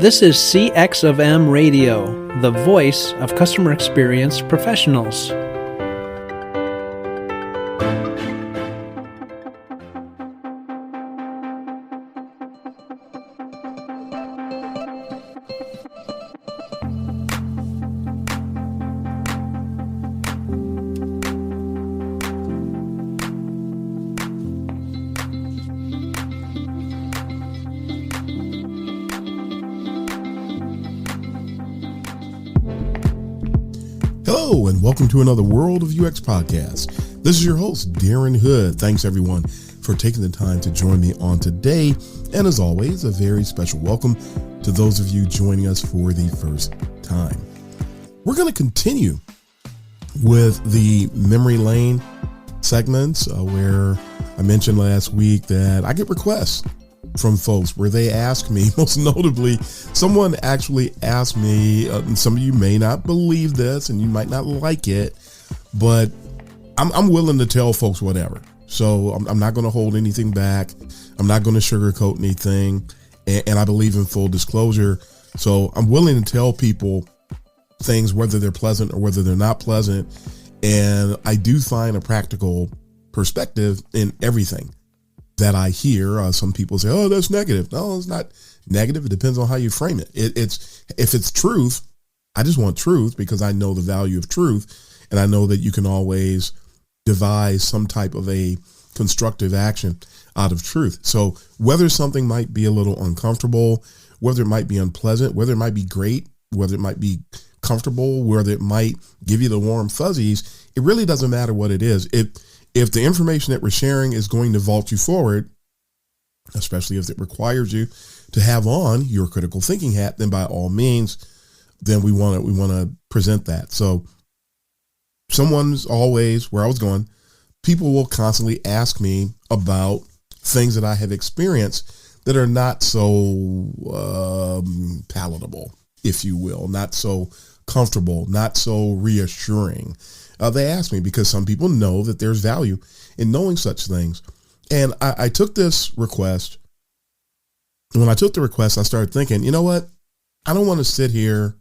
This is CX of M Radio, the voice of customer experience professionals. Hello, and welcome to another World of UX podcast. This is your host, Darren Hood. Thanks, everyone, for taking the time to join me on today. And as always, a very special welcome to those of you joining us for the first time. We're going to continue with the memory lane segments where I mentioned last week that I get requests from folks where they ask me, most notably, someone actually asked me, and some of you may not believe this and you might not like it, but I'm willing to tell folks whatever. So I'm not going to hold anything back. I'm not going to sugarcoat anything. And I believe in full disclosure. So I'm willing to tell people things, whether they're pleasant or whether they're not pleasant. And I do find a practical perspective in everything that I hear. Some people say, oh, that's negative. No, it's not negative. It depends on how you frame it. If it's truth, I just want truth because I know the value of truth. And I know that you can always devise some type of a constructive action out of truth. So whether something might be a little uncomfortable, whether it might be unpleasant, whether it might be great, whether it might be comfortable, whether it might give you the warm fuzzies, it really doesn't matter what it is. If the information that we're sharing is going to vault you forward, especially if it requires you to have on your critical thinking hat, then by all means, then we want to present that. So someone's always where I was going. People will constantly ask me about things that I have experienced that are not so palatable, if you will, not so comfortable, not so reassuring. They ask me because some people know that there's value in knowing such things. And I took this request. When I took the request, I started thinking, you know what? I don't want to sit here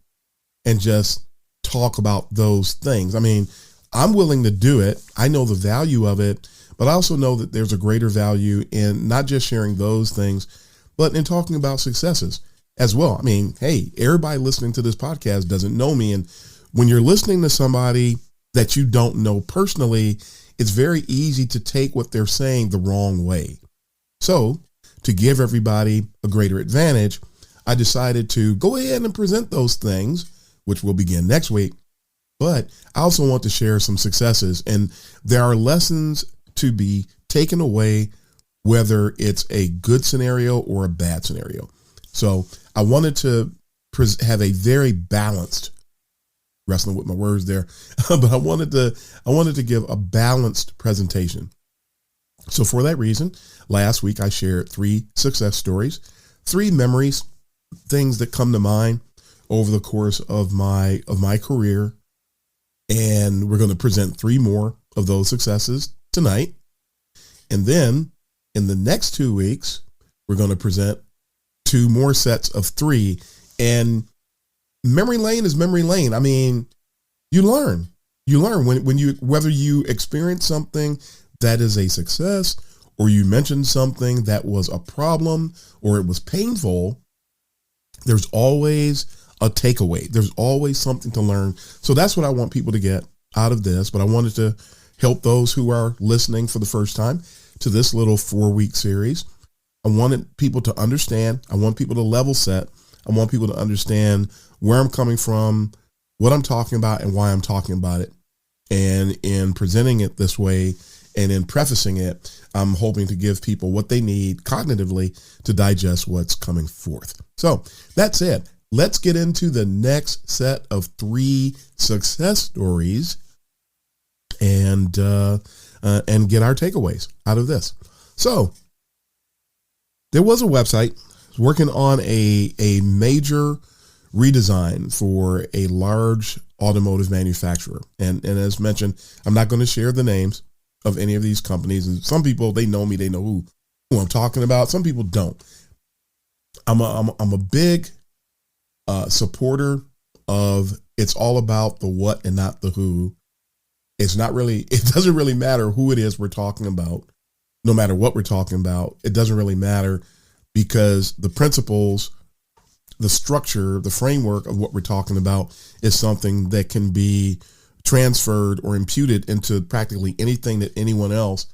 and just talk about those things. I mean, I'm willing to do it. I know the value of it, but I also know that there's a greater value in not just sharing those things, but in talking about successes as well. I mean, hey, everybody listening to this podcast doesn't know me. And when you're listening to somebody that you don't know personally, it's very easy to take what they're saying the wrong way. So to give everybody a greater advantage, I decided to go ahead and present those things, which will begin next week. But I also want to share some successes, and there are lessons to be taken away, whether it's a good scenario or a bad scenario. So I wanted to have a very balanced, wrestling with my words there, but I wanted to give a balanced presentation. So for that reason, last week I shared 3 success stories, 3 memories, things that come to mind over the course of my career. And we're going to present 3 more of those successes tonight. And then in the next 2 weeks, we're going to present 2 more sets of 3. And memory lane is memory lane. I mean, you learn when you, whether you experience something that is a success or you mention something that was a problem or it was painful, there's always a takeaway. There's always something to learn. So that's what I want people to get out of this. But I wanted to help those who are listening for the first time to this little 4-week series. I wanted people to understand. I want people to level set. I want people to understand where I'm coming from, what I'm talking about, and why I'm talking about it. And in presenting it this way and in prefacing it, I'm hoping to give people what they need cognitively to digest what's coming forth. So that's it. Let's get into the next set of 3 success stories and get our takeaways out of this. So there was a website working on a major redesign for a large automotive manufacturer. And as mentioned, I'm not going to share the names of any of these companies. And some people, they know me, they know who I'm talking about. Some people don't. I'm a big supporter of it's all about the what and not the who. It doesn't really matter who it is we're talking about, no matter what we're talking about. It doesn't really matter because the principles, the structure, the framework of what we're talking about is something that can be transferred or imputed into practically anything that anyone else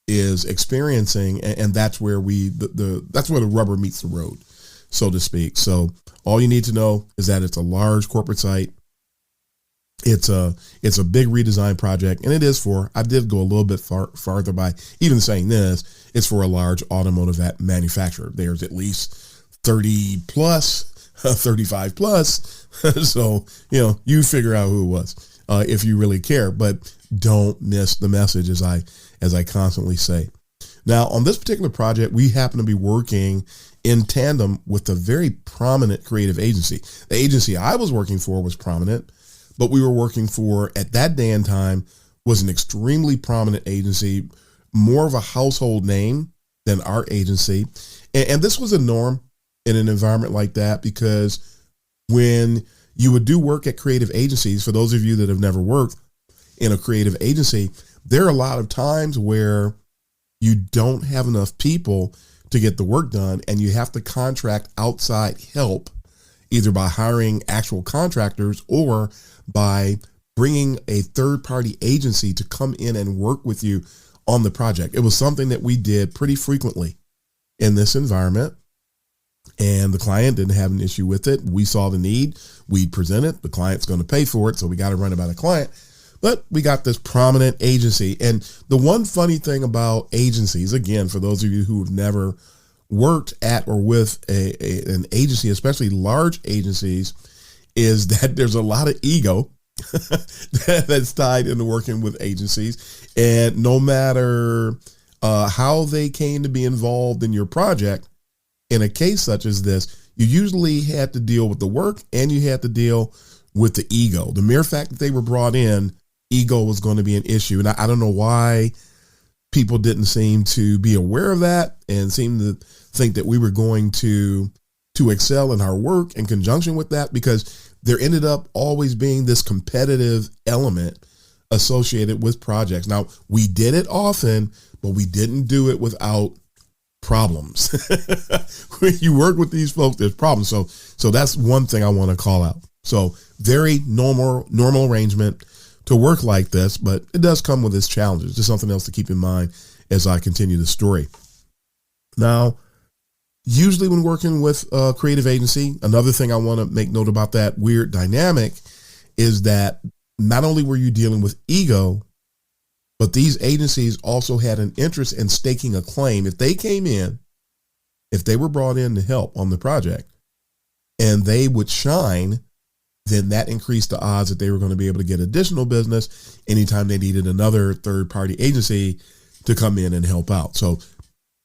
is experiencing. And that's where that's where the rubber meets the road, so to speak. So all you need to know is that it's a large corporate site. It's a big redesign project, and I did go a little bit farther by even saying this, it's for a large automotive manufacturer. There's at least 30 plus, 35 plus. So, you figure out who it was, if you really care, but don't miss the message as I constantly say. Now, on this particular project, we happen to be working in tandem with a very prominent creative agency. The agency I was working for was prominent, but we were working for, at that day and time, was an extremely prominent agency, more of a household name than our agency. And this was a norm in an environment like that, because when you would do work at creative agencies, for those of you that have never worked in a creative agency, there are a lot of times where you don't have enough people to get the work done, and you have to contract outside help, either by hiring actual contractors or by bringing a third-party agency to come in and work with you on the project. It was something that we did pretty frequently in this environment, and the client didn't have an issue with it. We saw the need, we presented, the client's going to pay for it, so we got to run it by the client. But we got this prominent agency. And the one funny thing about agencies, again, for those of you who have never worked at or with an agency, especially large agencies, is that there's a lot of ego that's tied into working with agencies. And no matter how they came to be involved in your project, in a case such as this, you usually had to deal with the work and you had to deal with the ego. The mere fact that they were brought in, ego was going to be an issue. And I don't know why people didn't seem to be aware of that and seem to think that we were going to excel in our work in conjunction with that, because there ended up always being this competitive element associated with projects. Now, we did it often, but we didn't do it without problems. When you work with these folks, there's problems. So that's one thing I want to call out. So very normal arrangement to work like this, but it does come with its challenges. Just something else to keep in mind as I continue the story. Now, usually when working with a creative agency, another thing I want to make note about that weird dynamic is that not only were you dealing with ego, but these agencies also had an interest in staking a claim. If they came in, if they were brought in to help on the project and they would shine, then that increased the odds that they were going to be able to get additional business anytime they needed another third-party agency to come in and help out. So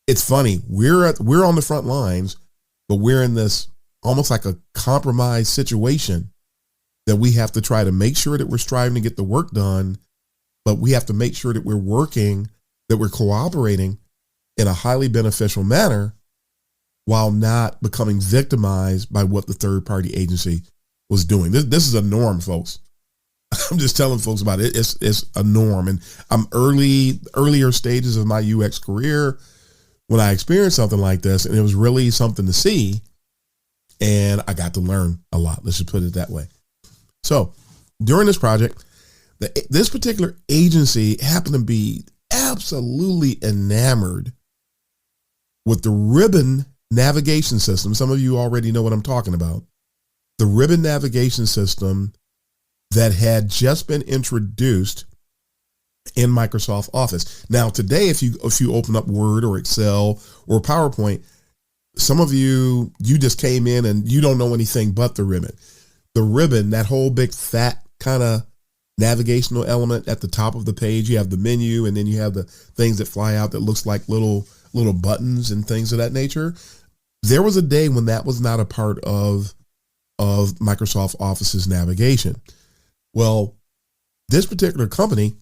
it's funny, we're on the front lines, but we're in this almost like a compromise situation that we have to try to make sure that we're striving to get the work done, but we have to make sure that we're working, that we're cooperating in a highly beneficial manner while not becoming victimized by what the third-party agency was doing. This is a norm, folks. I'm just telling folks about it. It's a norm. And I'm earlier stages of my UX career when I experienced something like this, and it was really something to see. And I got to learn a lot. Let's just put it that way. So during this project, this particular agency happened to be absolutely enamored with the ribbon navigation system. Some of you already know what I'm talking about. The ribbon navigation system that had just been introduced in Microsoft Office. Now, today, if you open up Word or Excel or PowerPoint, some of you just came in and you don't know anything but the ribbon. The ribbon, that whole big fat kind of navigational element at the top of the page. You have the menu, and then you have the things that fly out that looks like little buttons and things of that nature. There was a day when that was not a part of Microsoft Office's navigation. Well, this particular company,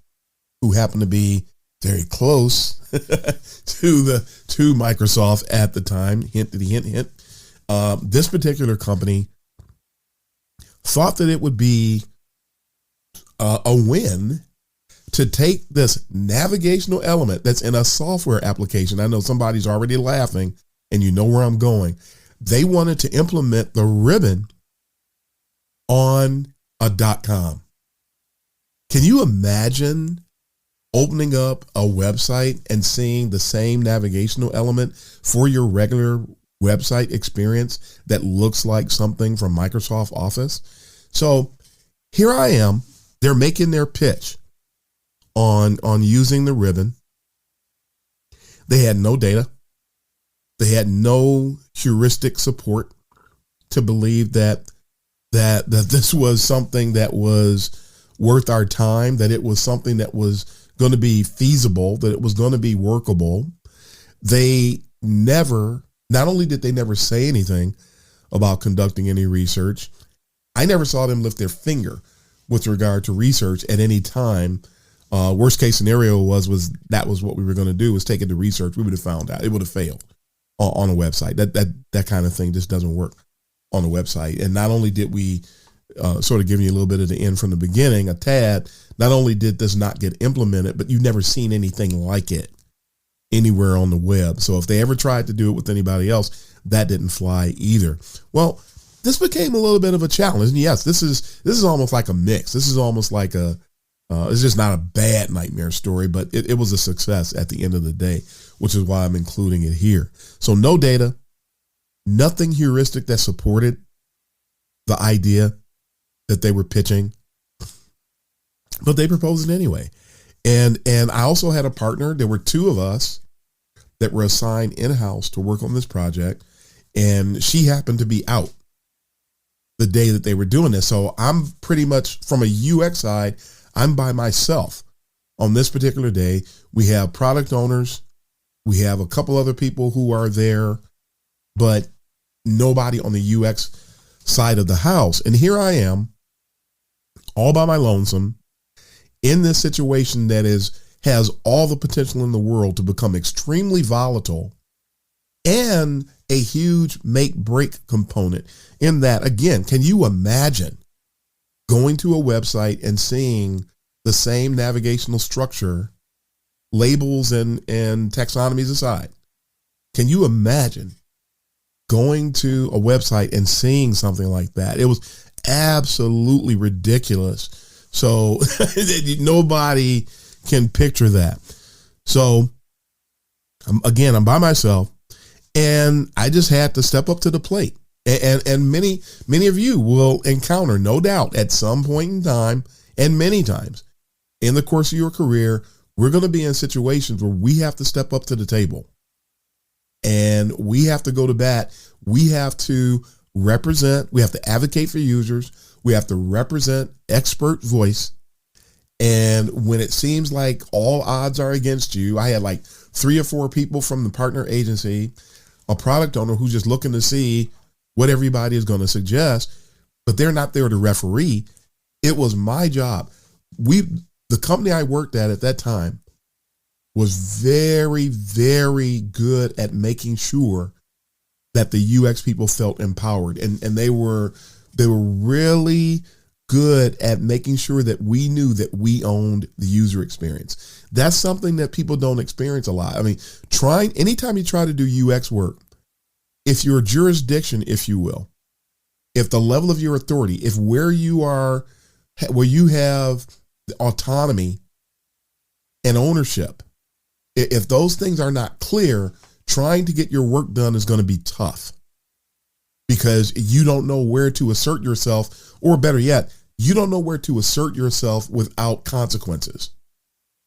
who happened to be very close to Microsoft at the time, hint, this particular company thought that it would be a win to take this navigational element that's in a software application. I know somebody's already laughing and you know where I'm going. They wanted to implement the ribbon on a .com. Can you imagine opening up a website and seeing the same navigational element for your regular website experience that looks like something from Microsoft Office? So here I am. They're making their pitch on using the ribbon. They had no data. They had no heuristic support to believe that this was something that was worth our time, that it was something that was going to be feasible, that it was going to be workable. They not only did they never say anything about conducting any research, I never saw them lift their finger with regard to research at any time. Worst case scenario was what we were going to do, was take it to research. We would have found out. It would have failed on a website. That kind of thing just doesn't work on a website. And not only did we sort of give you a little bit of the end from the beginning, a tad, not only did this not get implemented, but you've never seen anything like it anywhere on the web. So if they ever tried to do it with anybody else, that didn't fly either. Well, this became a little bit of a challenge. And yes, this is almost like a mix. This is almost like it's just not a bad nightmare story, but it was a success at the end of the day, which is why I'm including it here. So no data, nothing heuristic that supported the idea that they were pitching, but they proposed it anyway. And I also had a partner. There were two of us that were assigned in-house to work on this project, and she happened to be out the day that they were doing this. So I'm pretty much, from a UX side, I'm by myself on this particular day. We have product owners. We have a couple other people who are there, but nobody on the UX side of the house. And here I am, all by my lonesome, in this situation that has all the potential in the world to become extremely volatile and a huge make-break component in that. Again, can you imagine going to a website and seeing the same navigational structure, labels and taxonomies aside? Can you imagine going to a website and seeing something like that? It was absolutely ridiculous. So nobody can picture that. So I'm by myself, and I just had to step up to the plate. And many of you will encounter, no doubt, at some point in time, and many times in the course of your career, we're going to be in situations where we have to step up to the table and we have to go to bat. We have to represent, we have to advocate for users. We have to represent expert voice. And when it seems like all odds are against you, I had like 3 or 4 people from the partner agency, a product owner who's just looking to see what everybody is going to suggest, but they're not there to referee. It was my job. The company I worked at that time was very, very good at making sure that the UX people felt empowered, and they were really good at making sure that we knew that we owned the user experience. That's something that people don't experience a lot. I mean, anytime you try to do UX work, if your jurisdiction, if you will, if the level of your authority, if where you are, where you have autonomy and ownership, if those things are not clear, trying to get your work done is going to be tough because you don't know where to assert yourself, or better yet, you don't know where to assert yourself without consequences.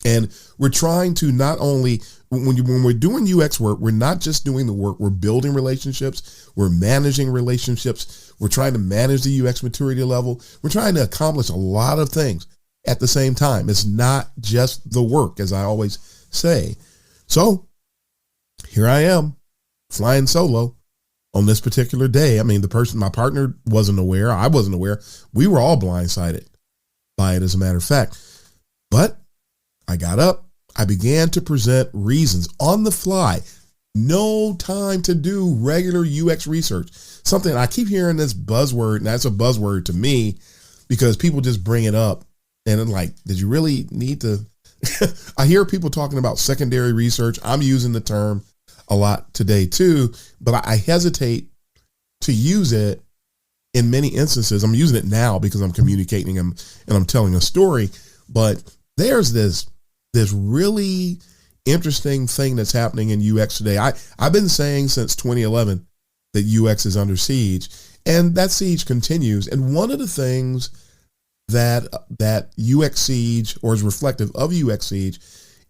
And we're trying to not only, when we're doing UX work, we're not just doing the work, we're building relationships, we're managing relationships, we're trying to manage the UX maturity level, we're trying to accomplish a lot of things at the same time. It's not just the work, as I always say. So here I am, flying solo on this particular day. I mean, my partner wasn't aware, I wasn't aware. We were all blindsided by it, as a matter of fact. But I got up, I began to present reasons on the fly. No time to do regular UX research. something I keep hearing this buzzword, and that's a buzzword to me because people just bring it up and I'm like, did you really need to? I hear people talking about secondary research. I'm using the term a lot today too, but I hesitate to use it in many instances. I'm using it now because I'm communicating and I'm telling a story, but there's this really interesting thing that's happening in UX today. I've been saying since 2011 that UX is under siege, and that siege continues. And one of the things that UX siege, or is reflective of UX siege,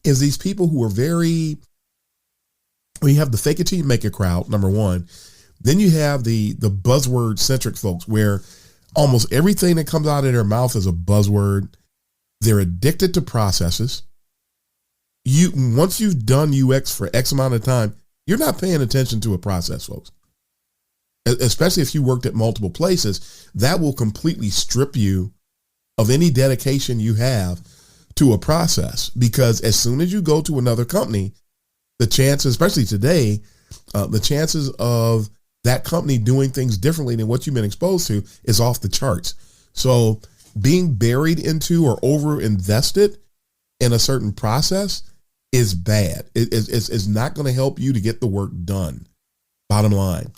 is these people who are very, you have the fake it till you make it crowd, number one. Then you have the buzzword centric folks where almost everything that comes out of their mouth is a buzzword. They're addicted to processes. Once you've done UX for X amount of time, you're not paying attention to a process, folks. Especially if you worked at multiple places, that will completely strip you of any dedication you have to a process. Because as soon as you go to another company, the chances, especially today, the chances of that company doing things differently than what you've been exposed to is off the charts. So being buried into or over invested in a certain process is bad. It's not going to help you to get the work done, bottom line.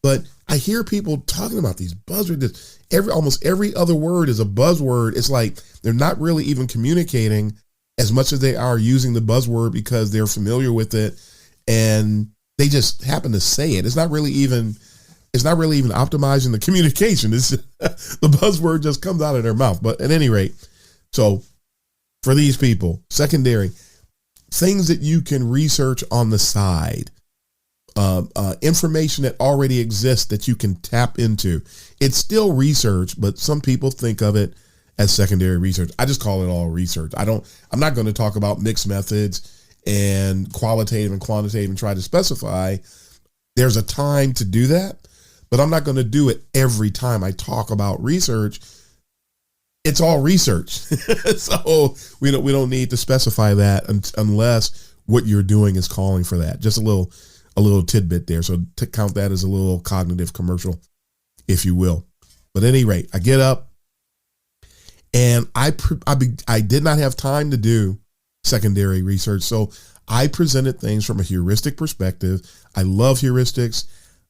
But I hear people talking about these buzzwords. Almost every other word is a buzzword. It's like they're not really even communicating as much as they are using the buzzword because they're familiar with it and they just happen to say it. It's not really even optimizing the communication. It's the buzzword just comes out of their mouth. But at any rate, so for these people, secondary, things that you can research on the side, information that already exists that you can tap into. It's still research, but some people think of it as secondary research. I just call it all research. I'm not going to talk about mixed methods and qualitative and quantitative and try to specify. There's a time to do that, but I'm not going to do it every time I talk about research. It's all research. So we don't need to specify that unless what you're doing is calling for that. Just a little tidbit there. So to count that as a little cognitive commercial, if you will. But at any rate, I get up and I did not have time to do secondary research. So I presented things from a heuristic perspective. I love heuristics.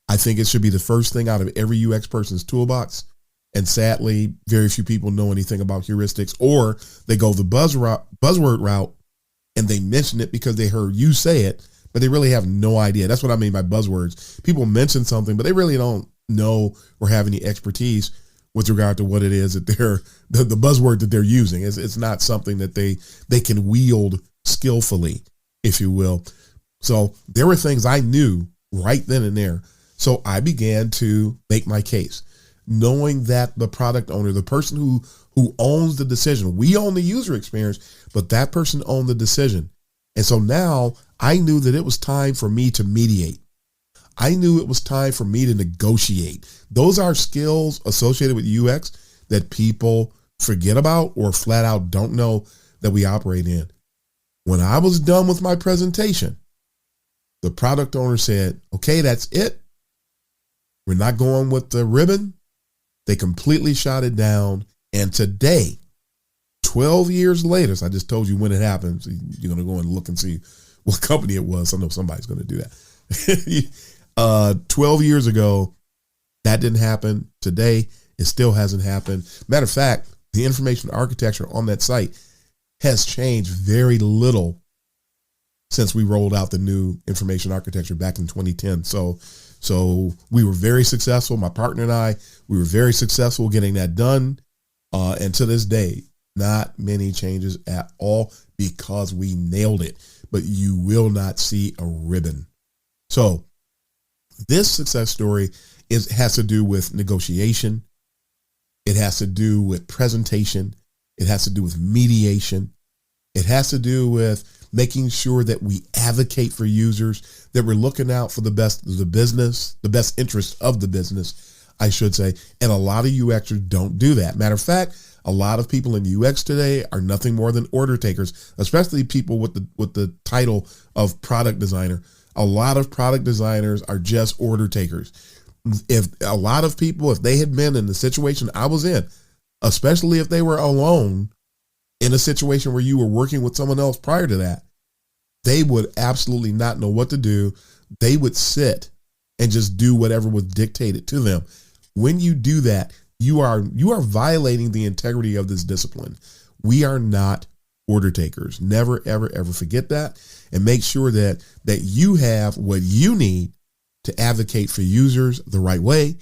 I think it should be the first thing out of every UX person's toolbox. And sadly, very few people know anything about heuristics, or they go the buzzword route and they mention it because they heard you say it, but they really have no idea. That's what I mean by buzzwords. People mention something, but they really don't know or have any expertise with regard to what it is that the buzzword that they're using. It's not something that they can wield skillfully, if you will. So there were things I knew right then and there. So I began to make my case, knowing that the product owner, the person who owns the decision, we own the user experience, but that person owned the decision. And so now I knew that it was time for me to mediate. I knew it was time for me to negotiate. Those are skills associated with UX that people forget about or flat out don't know that we operate in. When I was done with my presentation, the product owner said, okay, that's it. We're not going with the ribbon. They completely shot it down. And today, 12 years later, so I just told you when it happened. So you're going to go and look and see what company it was. I know somebody's going to do that. 12 years ago, that didn't happen. Today, it still hasn't happened. Matter of fact, the information architecture on that site has changed very little since we rolled out the new information architecture back in 2010. So we were very successful. My partner and I, we were very successful getting that done. And to this day, not many changes at all because we nailed it. But you will not see a ribbon. So this success story has to do with negotiation. It has to do with presentation. It has to do with mediation. It has to do with making sure that we advocate for users, that we're looking out for the best of the business, the best interest of the business, I should say. And a lot of UXers don't do that. Matter of fact, a lot of people in UX today are nothing more than order takers, especially people with the title of product designer. A lot of product designers are just order takers. if a lot of people, if they had been in the situation I was in, especially if they were alone in a situation where you were working with someone else prior to that, they would absolutely not know what to do. They would sit and just do whatever was dictated to them. When you do that, you are violating the integrity of this discipline. We are not order takers. Never, ever, ever forget that, and make sure that you have what you need to advocate for users the right way,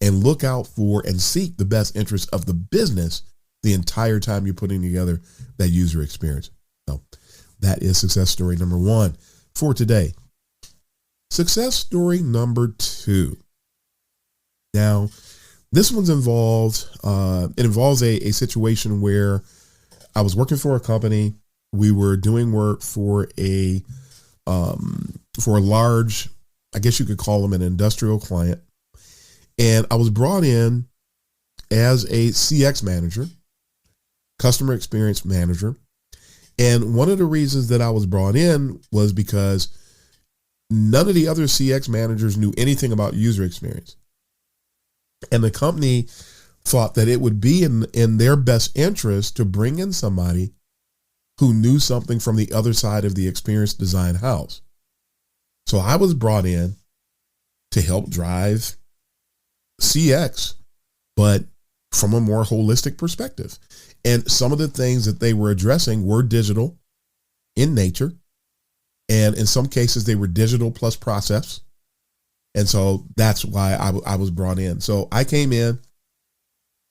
and look out for and seek the best interest of the business the entire time you're putting together that user experience. So that is success story number 1 for today. Success story number 2. Now, this one's involved. It involves a situation where I was working for a company. We were doing work for a large, I guess you could call them an industrial client. And I was brought in as a CX manager, customer experience manager. And one of the reasons that I was brought in was because none of the other CX managers knew anything about user experience. And the company thought that it would be in their best interest to bring in somebody who knew something from the other side of the experience design house. So I was brought in to help drive CX, but from a more holistic perspective. And some of the things that they were addressing were digital in nature. And in some cases, they were digital plus process. And so that's why I was brought in. So I came in.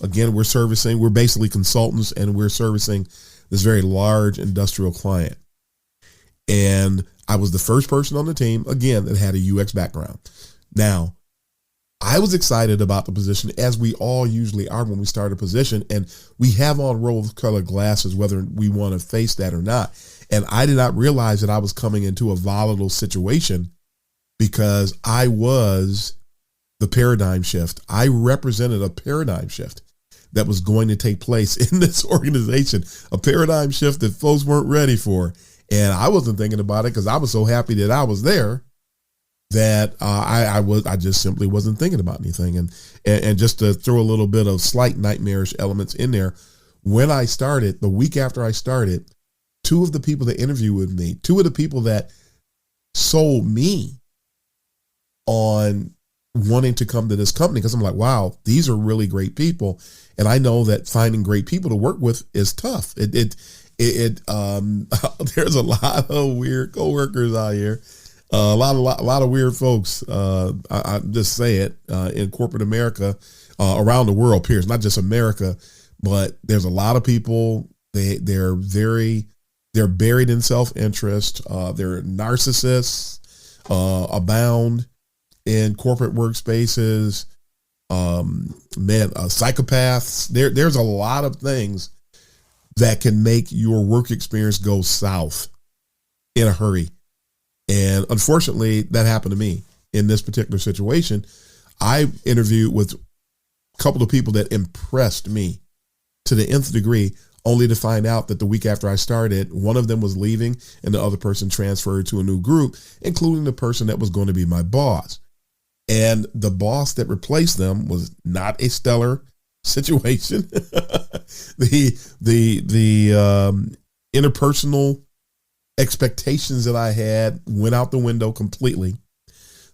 Again, we're basically consultants, and we're servicing this very large industrial client. And I was the first person on the team, again, that had a UX background. Now, I was excited about the position, as we all usually are when we start a position, and we have on rose-colored glasses, whether we want to face that or not. And I did not realize that I was coming into a volatile situation, because I was the paradigm shift. I represented a paradigm shift that was going to take place in this organization, a paradigm shift that folks weren't ready for. And I wasn't thinking about it because I was so happy that I was there that I just simply wasn't thinking about anything. And just to throw a little bit of slight nightmarish elements in there, when I started, the week after I started, 2 of the people that interviewed with me, 2 of the people that sold me on wanting to come to this company, because I'm like, wow, these are really great people. And I know that finding great people to work with is tough. There's a lot of weird coworkers out here, a lot of weird folks. I just say it, in corporate America, around the world, period, not just America, but there's a lot of people. They're buried in self-interest. They're narcissists, abound in corporate workspaces, psychopaths. There's a lot of things that can make your work experience go south in a hurry. And unfortunately, that happened to me in this particular situation. I interviewed with a couple of people that impressed me to the nth degree, only to find out that the week after I started, one of them was leaving and the other person transferred to a new group, including the person that was going to be my boss. And the boss that replaced them was not a stellar situation. The interpersonal expectations that I had went out the window completely.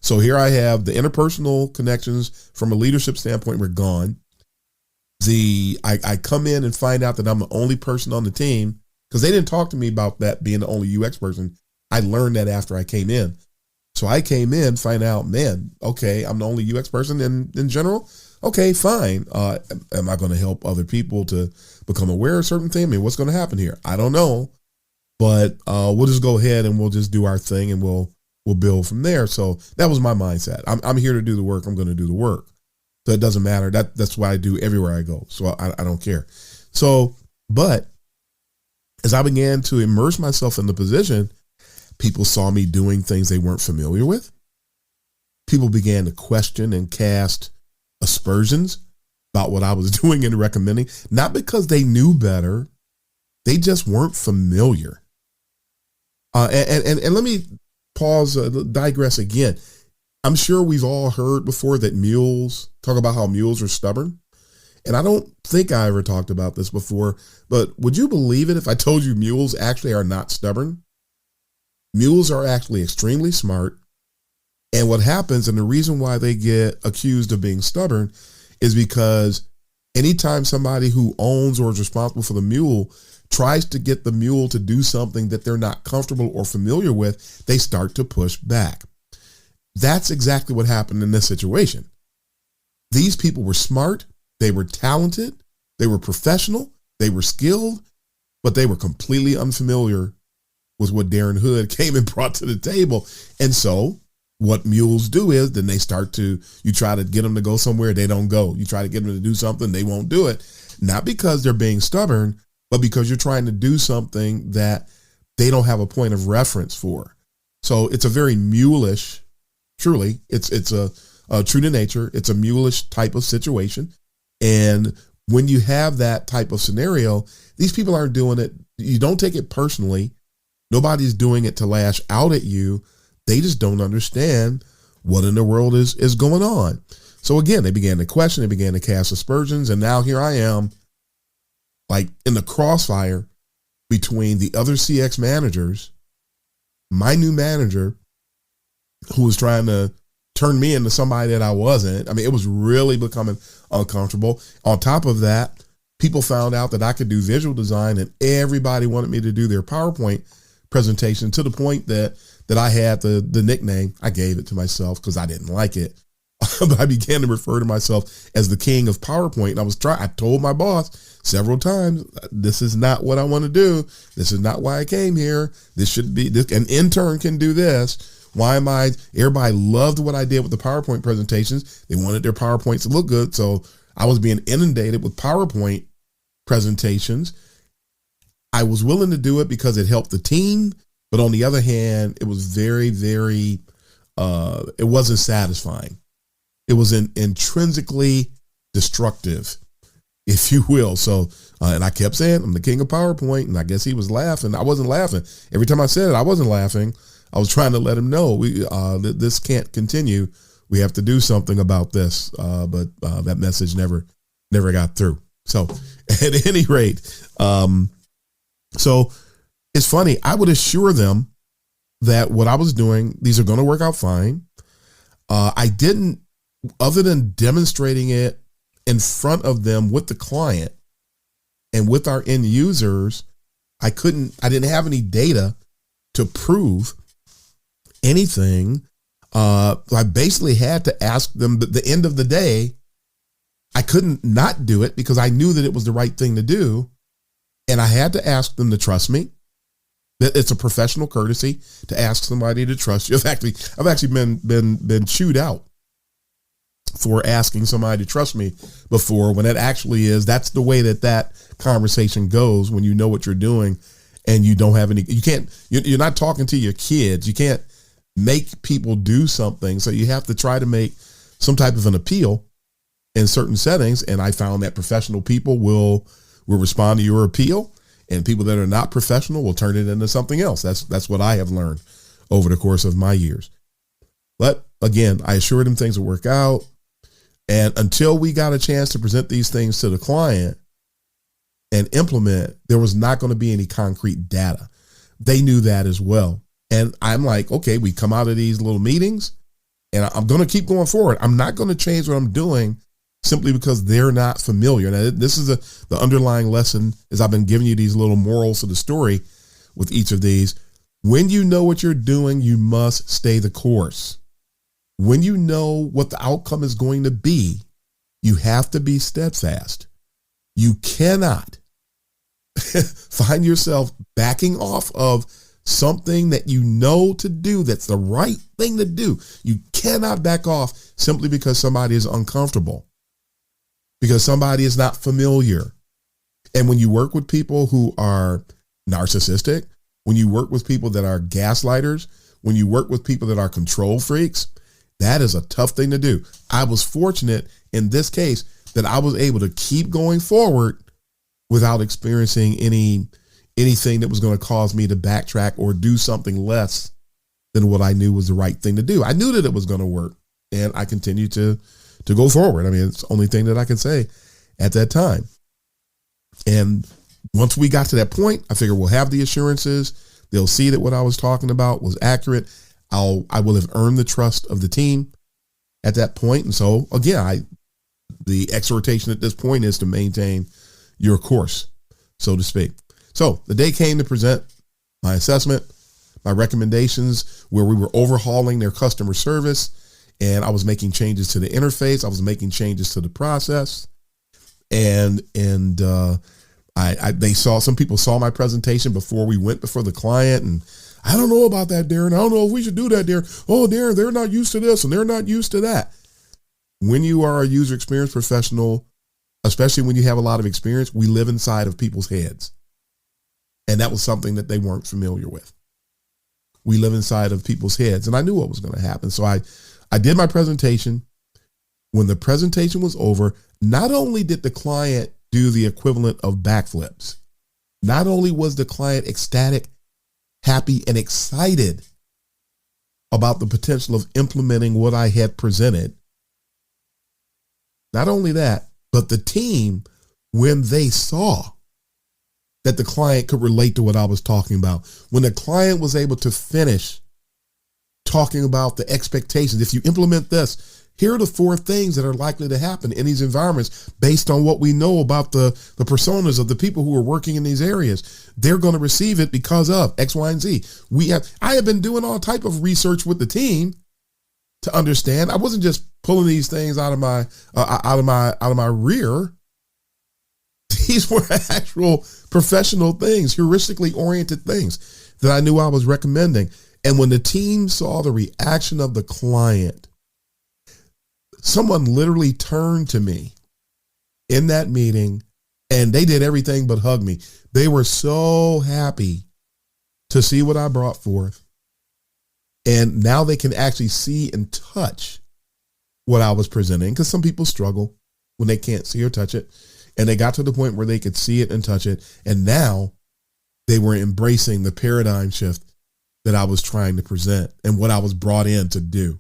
So here I have the interpersonal connections from a leadership standpoint were gone. I come in and find out that I'm the only person on the team, because they didn't talk to me about that being the only UX person. I learned that after I came in. So I came in, find out, man, okay, I'm the only UX person in general. Okay, fine. Am I going to help other people to become aware of certain things? I mean, what's going to happen here? I don't know, but we'll just go ahead and we'll just do our thing, and we'll build from there. So that was my mindset. I'm here to do the work. I'm going to do the work. So it doesn't matter. That's what I do everywhere I go. So I don't care. So, but as I began to immerse myself in the position, people saw me doing things they weren't familiar with. People began to question and cast aspersions about what I was doing and recommending, not because they knew better. They just weren't familiar. And let me digress again. I'm sure we've all heard before that talk about how mules are stubborn. And I don't think I ever talked about this before, but would you believe it if I told you mules actually are not stubborn? Mules are actually extremely smart. And what happens, and the reason why they get accused of being stubborn, is because anytime somebody who owns or is responsible for the mule tries to get the mule to do something that they're not comfortable or familiar with, they start to push back. That's exactly what happened in this situation. These people were smart, they were talented, they were professional, they were skilled, but they were completely unfamiliar with what Darren Hood came and brought to the table. And so what mules do is then you try to get them to go somewhere, they don't go. You try to get them to do something, they won't do it. Not because they're being stubborn, but because you're trying to do something that they don't have a point of reference for. So it's a very mulish, truly, it's a true to nature. It's a mulish type of situation. And when you have that type of scenario, these people aren't doing it. You don't take it personally. Nobody's doing it to lash out at you. They just don't understand what in the world is going on. So again, they began to question, they began to cast aspersions. And now here I am, like in the crossfire between the other CX managers, my new manager, who was trying to turn me into somebody that I wasn't. I mean, it was really becoming uncomfortable. On top of that, people found out that I could do visual design, and everybody wanted me to do their PowerPoint presentation, to the point that I had the nickname. I gave it to myself because I didn't like it. But I began to refer to myself as the king of PowerPoint. And I told my boss several times, this is not what I want to do. This is not why I came here. This should be this. An intern can do this. Why am I? Everybody loved what I did with the PowerPoint presentations. They wanted their PowerPoints to look good. So I was being inundated with PowerPoint presentations. I was willing to do it because it helped the team. But on the other hand, it was very, very, it wasn't satisfying. It was intrinsically destructive, if you will. So, and I kept saying, I'm the king of PowerPoint. And I guess he was laughing. I wasn't laughing. Every time I said it, I wasn't laughing. I was trying to let him know this can't continue. We have to do something about this. But that message never got through. So at any rate, so it's funny. I would assure them that what I was doing, these are going to work out fine. I didn't, other than demonstrating it in front of them with the client and with our end users, I didn't have any data to prove anything. I basically had to ask them, but at the end of the day, I couldn't not do it because I knew that it was the right thing to do. And I had to ask them to trust me. That it's a professional courtesy to ask somebody to trust you. I've actually been chewed out for asking somebody to trust me before, when it actually that's the way that conversation goes when you know what you're doing and you don't have you're not talking to your kids. You can't make people do something. So you have to try to make some type of an appeal in certain settings. And I found that professional people will respond to your appeal, and people that are not professional will turn it into something else. That's what I have learned over the course of my years. But again, I assured them things would work out. And until we got a chance to present these things to the client and implement, there was not going to be any concrete data. They knew that as well. And I'm like, okay, we come out of these little meetings and I'm going to keep going forward. I'm not going to change what I'm doing simply because they're not familiar. Now, this is the underlying lesson, as I've been giving you these little morals of the story with each of these. When you know what you're doing, you must stay the course. When you know what the outcome is going to be, you have to be steadfast. You cannot find yourself backing off of something that you know to do, that's the right thing to do. You cannot back off simply because somebody is uncomfortable, because somebody is not familiar. And when you work with people who are narcissistic, when you work with people that are gaslighters, when you work with people that are control freaks, that is a tough thing to do. I was fortunate in this case that I was able to keep going forward without experiencing anything that was going to cause me to backtrack or do something less than what I knew was the right thing to do. I knew that it was going to work, and I continued to go forward. I mean, it's the only thing that I can say at that time. And once we got to that point, I figured we'll have the assurances. They'll see that what I was talking about was accurate. I will have earned the trust of the team at that point. And so again, the exhortation at this point is to maintain your course, so to speak. So the day came to present my assessment, my recommendations, where we were overhauling their customer service, and I was making changes to the interface. I was making changes to the process, and some people saw my presentation before we went before the client, and I don't know about that, Darren. I don't know if we should do that, Darren. Oh, Darren, they're not used to this and they're not used to that. When you are a user experience professional, especially when you have a lot of experience, we live inside of people's heads. And that was something that they weren't familiar with. We live inside of people's heads, and I knew what was going to happen. So I did my presentation. When the presentation was over, not only did the client do the equivalent of backflips, not only was the client ecstatic, happy, and excited about the potential of implementing what I had presented, not only that, but the team, when they saw that the client could relate to what I was talking about, when the client was able to finish talking about the expectations, if you implement this, here are the 4 things that are likely to happen in these environments based on what we know about the personas of the people who are working in these areas. They're going to receive it because of X, Y, and Z. I have been doing all type of research with the team to understand. I wasn't just pulling these things out of my rear. These were actual professional things, heuristically oriented things that I knew I was recommending. And when the team saw the reaction of the client, someone literally turned to me in that meeting and they did everything but hug me. They were so happy to see what I brought forth. And now they can actually see and touch what I was presenting, because some people struggle when they can't see or touch it. And they got to the point where they could see it and touch it. And now they were embracing the paradigm shift that I was trying to present and what I was brought in to do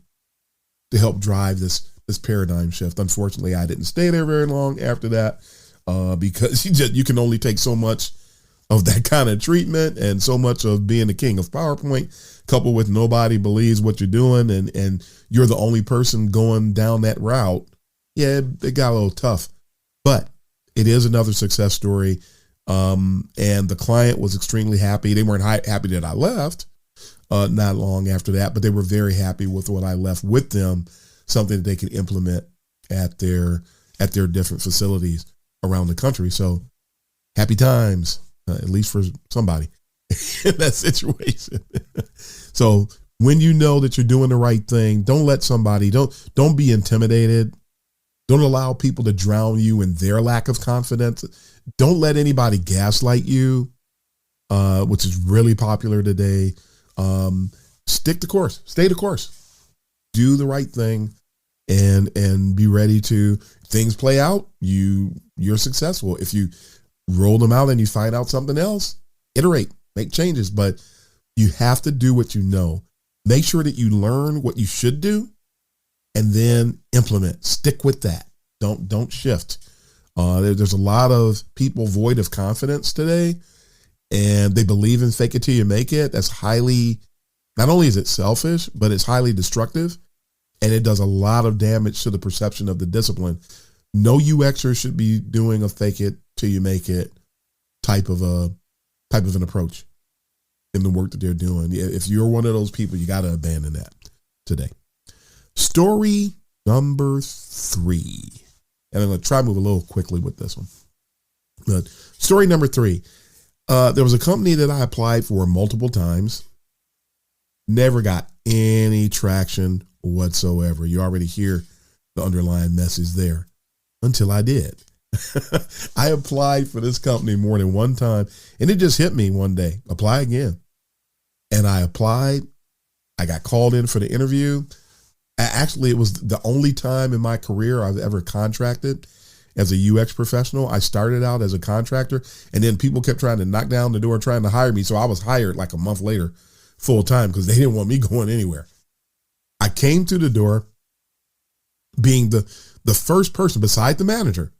to help drive this paradigm shift. Unfortunately, I didn't stay there very long after that because you can only take so much of that kind of treatment and so much of being the king of PowerPoint, coupled with nobody believes what you're doing and you're the only person going down that route. Yeah, it got a little tough, but it is another success story. And the client was extremely happy. They weren't happy that I left not long after that, but they were very happy with what I left with them, something that they could implement at their different facilities around the country. So happy times, at least for somebody in that situation. So when you know that you're doing the right thing, don't be intimidated. Don't allow people to drown you in their lack of confidence. Don't let anybody gaslight you, which is really popular today. Stick the course, stay the course, do the right thing, and be ready to, things play out, you're successful. If you roll them out and you find out something else, iterate, make changes, but you have to do what you know. Make sure that you learn what you should do and then implement, stick with that. Don't shift. There's a lot of people void of confidence today, and they believe in fake it till you make it. That's not only is it selfish, but it's highly destructive, and it does a lot of damage to the perception of the discipline. No UXer should be doing a fake it till you make it type of an approach in the work that they're doing. If you're one of those people, you got to abandon that today. Story number 3. And I'm going to try to move a little quickly with this one. But story number 3. There was a company that I applied for multiple times. Never got any traction whatsoever. You already hear the underlying message there. Until I did. I applied for this company more than one time, and it just hit me one day. Apply again. And I applied. I got called in for the interview. Actually, it was the only time in my career I've ever contracted as a UX professional. I started out as a contractor, and then people kept trying to knock down the door trying to hire me. So I was hired like a month later full time because they didn't want me going anywhere. I came through the door being the first person beside the manager.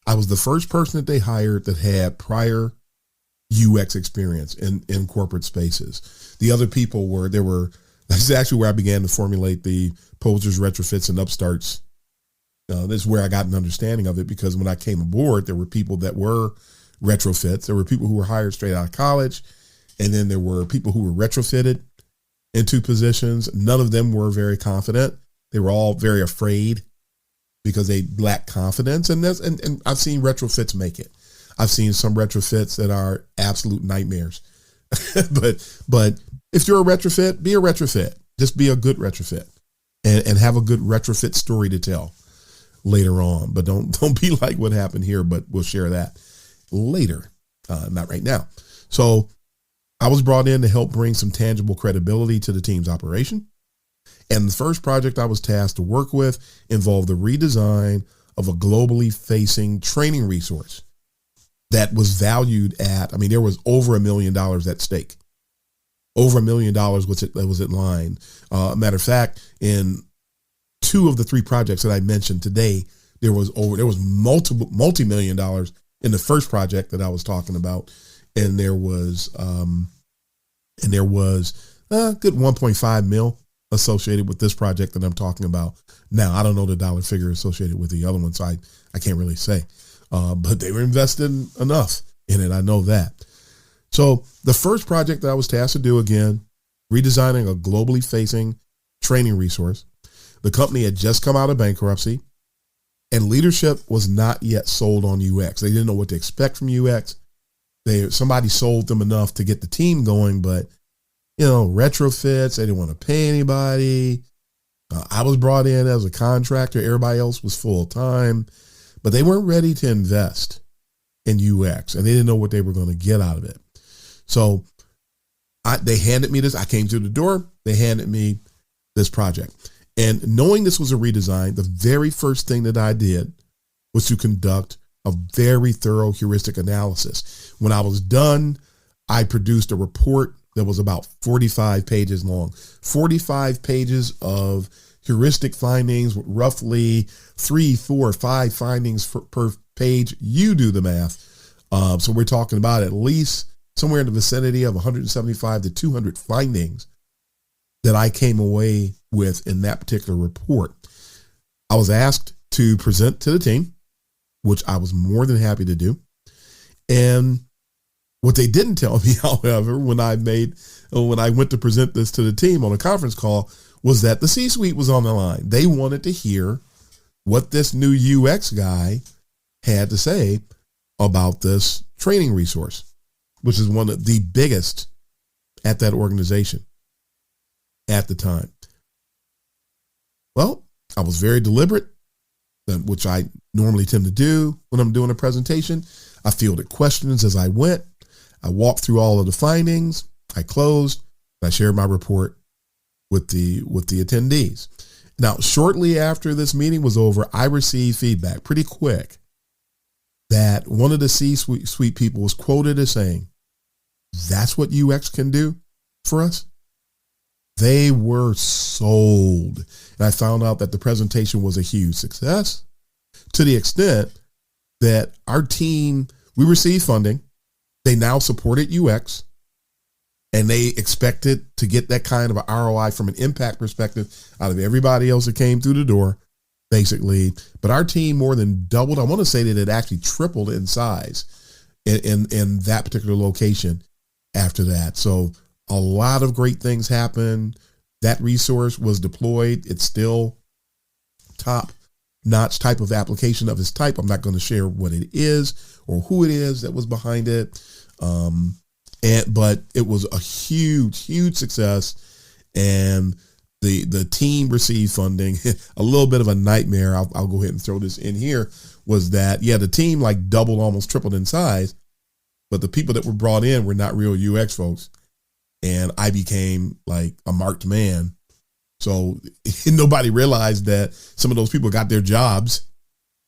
I was the first person that they hired that had prior UX experience in corporate spaces. The other people that's actually where I began to formulate the posers, retrofits, and upstarts. This is where I got an understanding of it, because when I came aboard, there were people that were retrofits. There were people who were hired straight out of college. And then there were people who were retrofitted into positions. None of them were very confident. They were all very afraid because they lacked confidence. And I've seen retrofits make it. I've seen some retrofits that are absolute nightmares. but if you're a retrofit, be a retrofit. Just be a good retrofit and have a good retrofit story to tell later on. But don't be like what happened here, but we'll share that later, not right now. So I was brought in to help bring some tangible credibility to the team's operation. And the first project I was tasked to work with involved the redesign of a globally facing training resource that was valued at, there was over $1 million at stake. Over $1 million was at line. Matter of fact, in 2 of the 3 projects that I mentioned today, there was multi-million dollars in the first project that I was talking about. And there was a good 1.5 mil associated with this project that I'm talking about now. I don't know the dollar figure associated with the other one, so I can't really say. But they were invested enough in it. I know that. So the first project that I was tasked to do, again, redesigning a globally facing training resource. The company had just come out of bankruptcy, and leadership was not yet sold on UX. They didn't know what to expect from UX. Somebody sold them enough to get the team going, but retrofits, they didn't want to pay anybody. I was brought in as a contractor. Everybody else was full time, but they weren't ready to invest in UX, and they didn't know what they were going to get out of it. So they handed me this. I came through the door. They handed me this project. And knowing this was a redesign, the very first thing that I did was to conduct a very thorough heuristic analysis. When I was done, I produced a report that was about 45 pages long, 45 pages of heuristic findings with roughly 3, 4, 5 findings per page. You do the math. So we're talking about at least somewhere in the vicinity of 175 to 200 findings that I came away with in that particular report. I was asked to present to the team, which I was more than happy to do. And what they didn't tell me, however, when I went to present this to the team on a conference call, was that the C-suite was on the line. They wanted to hear what this new UX guy had to say about this training resource, which is one of the biggest at that organization at the time. Well, I was very deliberate, which I normally tend to do when I'm doing a presentation. I fielded questions as I went. I walked through all of the findings. I closed. I shared my report with the attendees. Now, shortly after this meeting was over, I received feedback pretty quick that one of the C-suite people was quoted as saying, "That's what UX can do for us." They were sold. And I found out that the presentation was a huge success, to the extent that our team, we received funding. They now supported UX, and they expected to get that kind of an ROI from an impact perspective out of everybody else that came through the door, basically. But our team more than doubled. I want to say that it actually tripled in size in that particular location after that. So a lot of great things happened. That resource was deployed. It's still top-notch type of application of its type. I'm not going to share what it is or who it is that was behind it. But it was a huge, huge success. And the team received funding. A little bit of a nightmare, I'll go ahead and throw this in here, was that, the team doubled, almost tripled in size, but the people that were brought in were not real UX folks. And I became a marked man. So nobody realized that some of those people got their jobs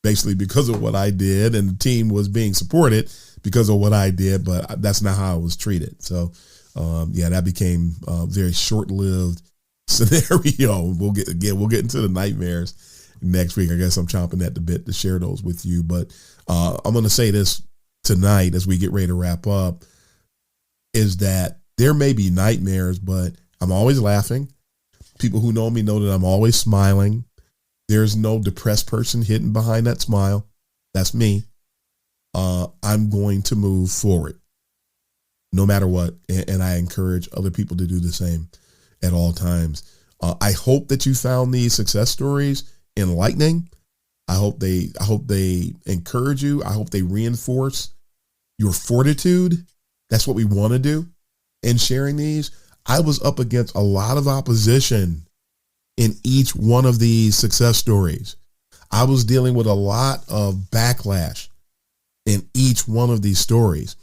basically because of what I did, and the team was being supported because of what I did, but that's not how I was treated. So That became a very short-lived scenario. We'll get into the nightmares next week. I guess I'm chomping at the bit to share those with you. But I'm going to say this tonight as we get ready to wrap up, is that there may be nightmares, but I'm always laughing. People who know me know that I'm always smiling. There's no depressed person hidden behind that smile. That's me. I'm going to move forward no matter what. And I encourage other people to do the same at all times. I hope that you found these success stories enlightening. I hope they encourage you. I hope they reinforce your fortitude. That's what we want to do in sharing these. I was up against a lot of opposition in each one of these success stories. I was dealing with a lot of backlash in each one of these stories.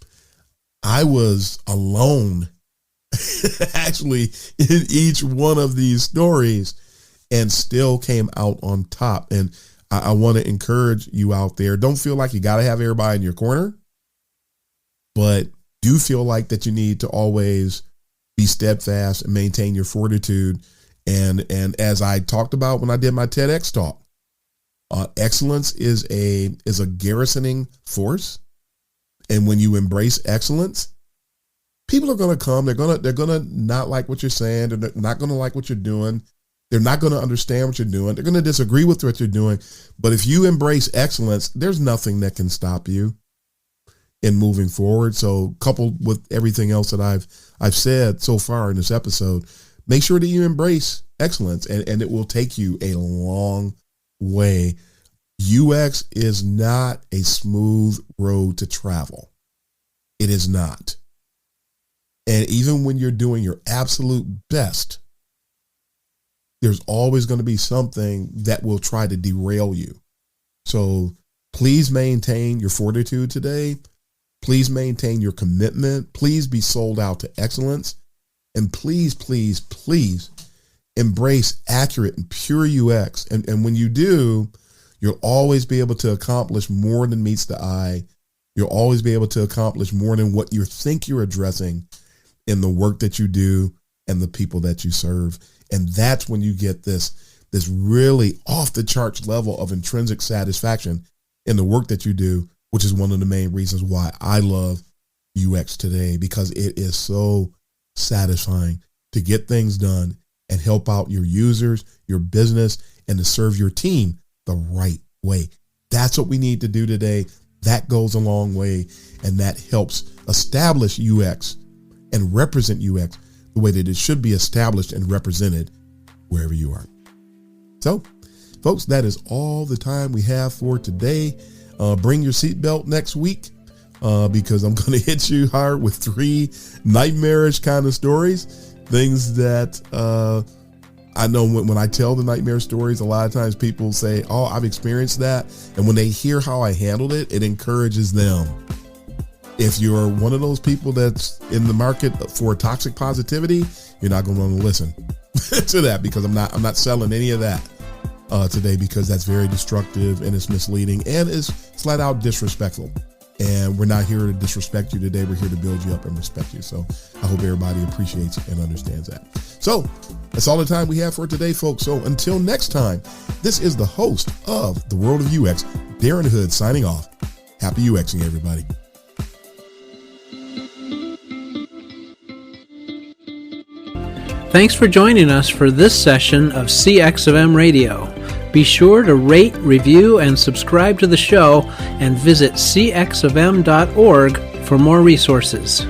I was alone actually in each one of these stories and still came out on top. And I want to encourage you out there. Don't feel like you got to have everybody in your corner, but do feel like that you need to always be steadfast and maintain your fortitude. And as I talked about when I did my TEDx talk, excellence is a garrisoning force. And when you embrace excellence, people are going to come. They're going to not like what you're saying. They're not going to like what you're doing. They're not going to understand what you're doing. They're going to disagree with what you're doing. But if you embrace excellence, there's nothing that can stop you in moving forward. So coupled with everything else that I've said so far in this episode, make sure that you embrace excellence and it will take you a long way. UX is not a smooth road to travel. It is not. And even when you're doing your absolute best, there's always going to be something that will try to derail you. So please maintain your fortitude today. Please maintain your commitment. Please be sold out to excellence. And please, please, please embrace accurate and pure UX. And when you do, you'll always be able to accomplish more than meets the eye. You'll always be able to accomplish more than what you think you're addressing in the work that you do and the people that you serve. And that's when you get this really off the charts level of intrinsic satisfaction in the work that you do, which is one of the main reasons why I love UX today, because it is so satisfying to get things done and help out your users, your business, and to serve your team the right way. That's what we need to do today. That goes a long way, and that helps establish UX and represent UX the way that it should be established and represented wherever you are. So, folks, that is all the time we have for today. Bring your seatbelt next week because I'm going to hit you hard with 3 nightmarish kind of stories. Things that I know when I tell the nightmare stories, a lot of times people say, oh, I've experienced that. And when they hear how I handled it, it encourages them. If you're one of those people that's in the market for toxic positivity, you're not going to want to listen to that, because I'm not selling any of that today, because that's very destructive and it's misleading and is flat out disrespectful. And we're not here to disrespect you today. We're here to build you up and respect you. So I hope everybody appreciates and understands that. So that's all the time we have for today, folks. So until next time, this is the host of The World of UX, Darren Hood, signing off. Happy UXing, everybody. Thanks for joining us for this session of CX of M Radio. Be sure to rate, review, and subscribe to the show, and visit cxofm.org for more resources.